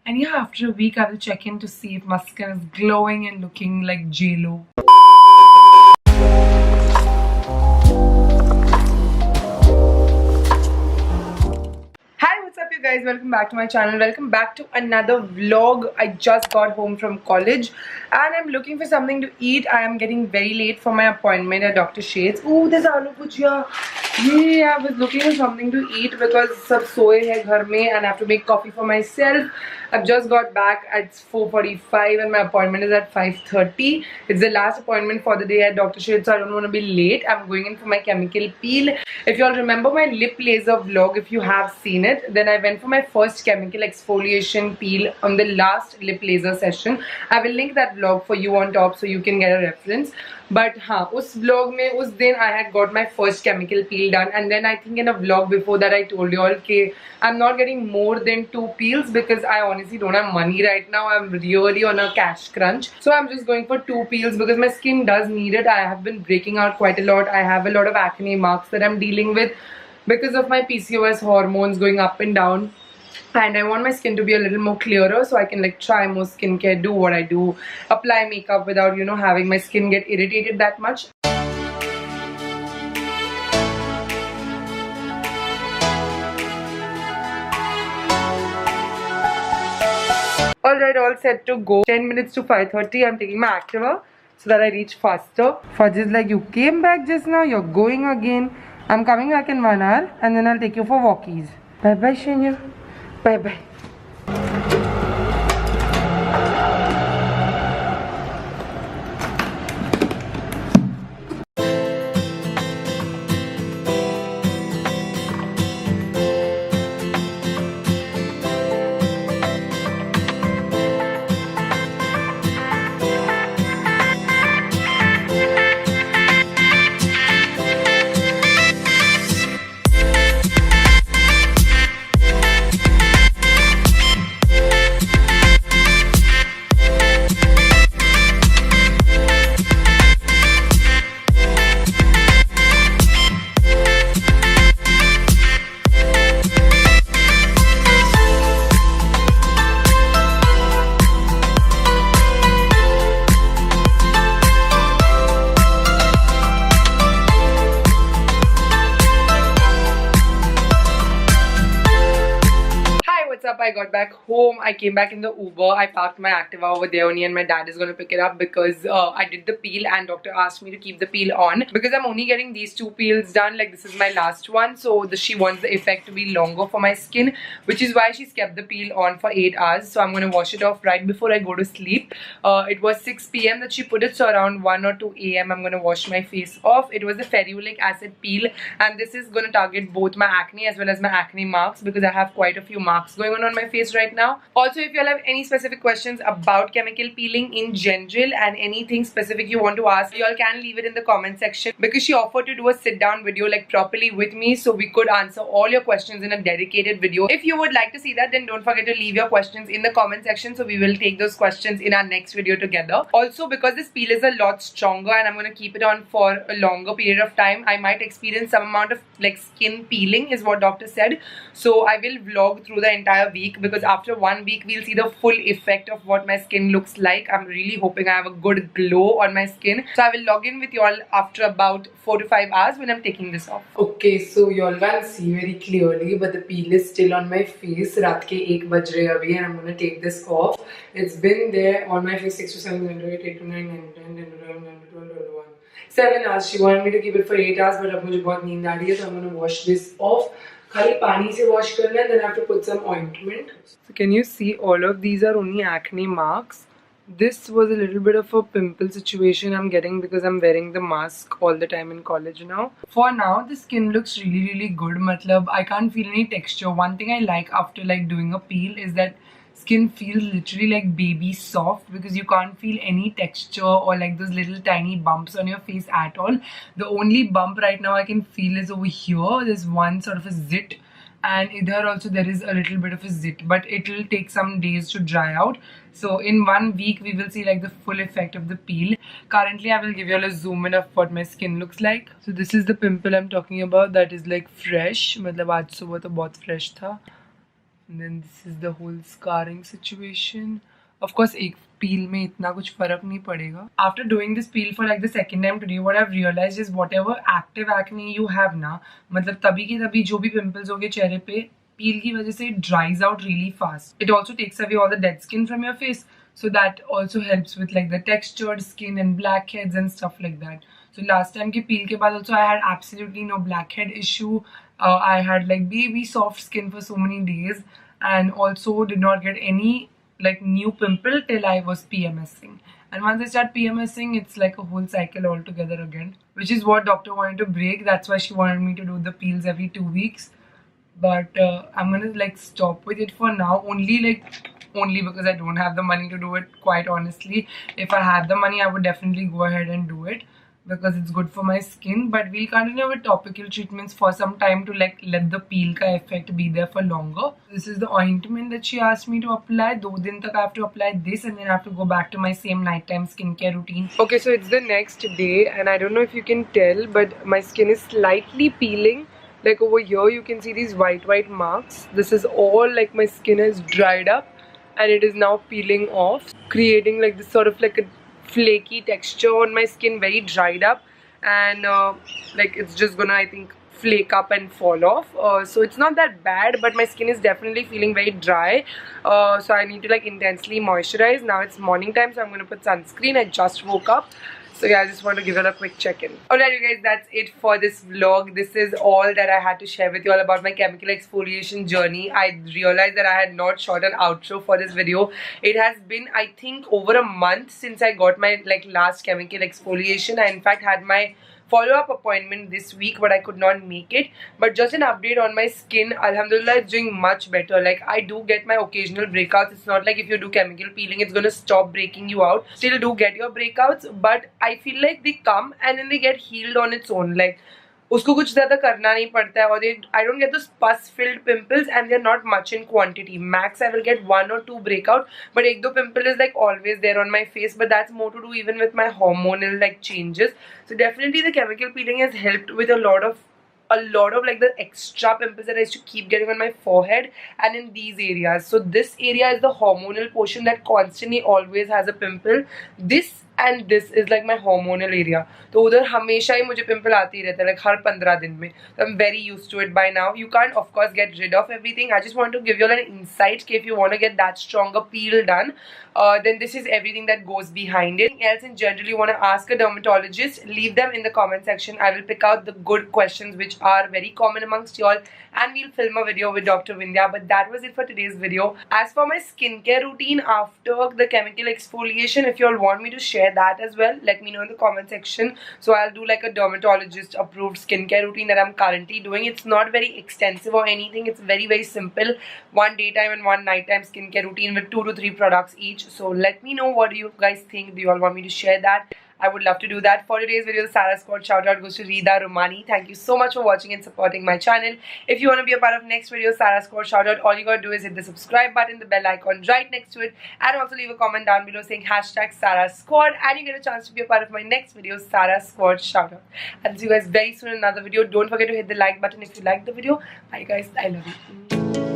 And yeah, after a week I will check in to see if my skin is glowing and looking like J-Lo. Hi, what's up you guys? Welcome back to my channel. Welcome back to another vlog. I just got home from college and I'm looking for something to eat. I am getting very late for my appointment at Dr. Shades. Oh, there's aloo bhujia. Yeah, I was looking for something to eat because sab soye hai ghar mein and I have to make coffee for myself. I've just got back at 4:45 and my appointment is at 5:30. It's the last appointment for the day at Dr. Shades, so I don't want to be late. I'm going in for my chemical peel. If you all remember my lip laser vlog, if you have seen it, then I went for my first chemical exfoliation peel on the last lip laser session. I will link that vlog for you on top so you can get a reference. But us vlog mein, us din I had got my first chemical peel done, and then I think in a vlog before that I told you all that I'm not getting more than 2 peels because I honestly don't have money right now. I'm really on a cash crunch, so I'm just going for 2 peels because my skin does need it. I have been breaking out quite a lot. I have a lot of acne marks that I'm dealing with because of my PCOS hormones going up and down. And I want my skin to be a little more clearer so I can like try more skincare, do what I do, apply makeup without, you know, having my skin get irritated that much. Alright, all set to go. 10 minutes to 5:30. I'm taking my Activa so that I reach faster. Fudge is like, you came back just now, you're going again. I'm coming back in 1 hour and then I'll take you for walkies. Bye bye, Shenya. Bye bye. I got back home. I came back in the Uber. I parked my Activa over there only and my dad is going to pick it up because I did the peel and doctor asked me to keep the peel on because I'm only getting these 2 peels done. Like this is my last one, so she wants the effect to be longer for my skin, which is why she's kept the peel on for 8 hours. So I'm going to wash it off right before I go to sleep. It was 6 PM that she put it, so around 1 or 2 AM I'm going to wash my face off. It was the ferulic acid peel and this is going to target both my acne as well as my acne marks because I have quite a few marks going on my face right now. Also, if you all have any specific questions about chemical peeling in general and anything specific you want to ask, you all can leave it in the comment section because she offered to do a sit down video like properly with me so we could answer all your questions in a dedicated video. If you would like to see that, then don't forget to leave your questions in the comment section so we will take those questions in our next video together. Also, because this peel is a lot stronger and I'm going to keep it on for a longer period of time, I might experience some amount of like skin peeling is what doctor said. So I will vlog through the entire week because after 1 week we'll see the full effect of what my skin looks like. I'm really hoping I have a good glow on my skin. So I will log in with you all after about 4 to 5 hours when I'm taking this off. Okay, so you all can see very clearly, but the peel is still on my face. Raat ke 1 baj rahe abhi and I'm going to take this off. It's been there on my face 6 to 7, 8 to 9, 9, 10, 11, 12, 1. 7 hours. She wanted me to keep it for 8 hours, but अब मुझे बहुत नींद आ रही है, so I'm going to wash this off. खाली पानी से wash करना है, then I have to put some ointment. So can you see all of these are only acne marks. This was a little bit of a pimple situation I'm getting because I'm wearing the mask all the time in college now. For now, the skin looks really good. Matlab, I can't feel any texture. One thing I like after like doing a peel is that skin feels literally like baby soft because you can't feel any texture or like those little tiny bumps on your face at all. The only bump right now I can feel is over here. There's one sort of a zit, and idhar also there is a little bit of a zit, but it will take some days to dry out. So in 1 week we will see like the full effect of the peel. Currently I will give you all a zoom in of what my skin looks like. So this is the pimple I'm talking about that is like fresh. Matlab aaj subah to bahut fresh tha. And then this is the whole scarring situation. Of course, एक peel में इतना कुछ फर्क नहीं पड़ेगा. After doing this peel for like the second time today, what I've realized is whatever active acne you have ना, मतलब तभी के तभी जो भी pimples होंगे चेहरे पे, peel की वजह से it dries out really fast. It also takes away all the dead skin from your face, so that also helps with like the textured skin and blackheads and stuff like that. So last time के peel के बाद also I had absolutely no blackhead issue. I had like baby soft skin for so many days, and also did not get any like new pimple till I was PMSing. And once I start PMSing, it's like a whole cycle altogether again, which is what doctor wanted to break. That's why she wanted me to do the peels every 2 weeks. But I'm gonna like stop with it for now, only because I don't have the money to do it, quite honestly. If I had the money, I would definitely go ahead and do it, because it's good for my skin. But we'll continue with topical treatments for some time to like let the peel ka effect be there for longer. This is the ointment that she asked me to apply. 2 दिन तक I have to apply this, and then I have to go back to my same nighttime skincare routine. Okay, so it's the next day, and I don't know if you can tell, but my skin is slightly peeling. Like over here you can see these white marks. This is all like my skin has dried up, and it is now peeling off, creating like this sort of like a flaky texture on my skin, very dried up, and like it's just gonna, I think, flake up and fall off. So it's not that bad, but my skin is definitely feeling very dry, so I need to like intensely moisturize. Now it's morning time, so I'm gonna put sunscreen. I just woke up, so yeah, I just want to give it a quick check-in. Alright you guys, that's it for this vlog. This is all that I had to share with you all about my chemical exfoliation journey. I realized that I had not shot an outro for this video. It has been, I think, over a month since I got my like last chemical exfoliation. I in fact had my follow-up appointment this week, but I could not make it. But just an update on my skin, alhamdulillah, it's doing much better. Like, I do get my occasional breakouts. It's not like if you do chemical peeling, it's gonna stop breaking you out. Still do get your breakouts, but I feel like they come and then they get healed on its own. Like, उसको कुछ ज़्यादा करना नहीं पड़ता है, और I don't get those pus-filled pimples, and they're not much in quantity. Max I will get 1 or 2 breakout, but 1-2 pimple is like always there on my face. But that's more to do even with my hormonal like changes. So definitely the chemical peeling has helped with a lot of like the extra pimples that I used to keep getting on my forehead and in these areas. So this area is the hormonal portion that constantly always has a pimple. This and this is like my hormonal area. तो उधर हमेशा ही मुझे pimple आते ही रहता है, like हर 15 दिन में. So I'm very used to it by now. You can't of course get rid of everything. I just want to give you all an insight. If you want to get that stronger peel done, then this is everything that goes behind it. Anything else in general you want to ask a dermatologist, leave them in the comment section. I will pick out the good questions which are very common amongst you all, and we'll film a video with Dr. Vindhya. But that was it for today's video. As for my skincare routine after the chemical exfoliation, if you all want me to share that as well, let me know in the comment section. So I'll do like a dermatologist approved skincare routine that I'm currently doing. It's not very extensive or anything. It's very simple. 1 daytime and 1 nighttime skincare routine with 2 to 3 products each. So let me know, what do you guys think? Do you all want me to share that? I would love to do that. For today's video, the Sarah Squad shout out goes to Rida Romani. Thank you so much for watching and supporting my channel. If you want to be a part of next video, Sarah Squad shout out, all you gotta do is hit the subscribe button, the bell icon right next to it, and also leave a comment down below saying hashtag Sarah Squad, and you get a chance to be a part of my next video, Sarah Squad shout out. I'll see you guys very soon in another video. Don't forget to hit the like button if you liked the video. Bye guys, I love you.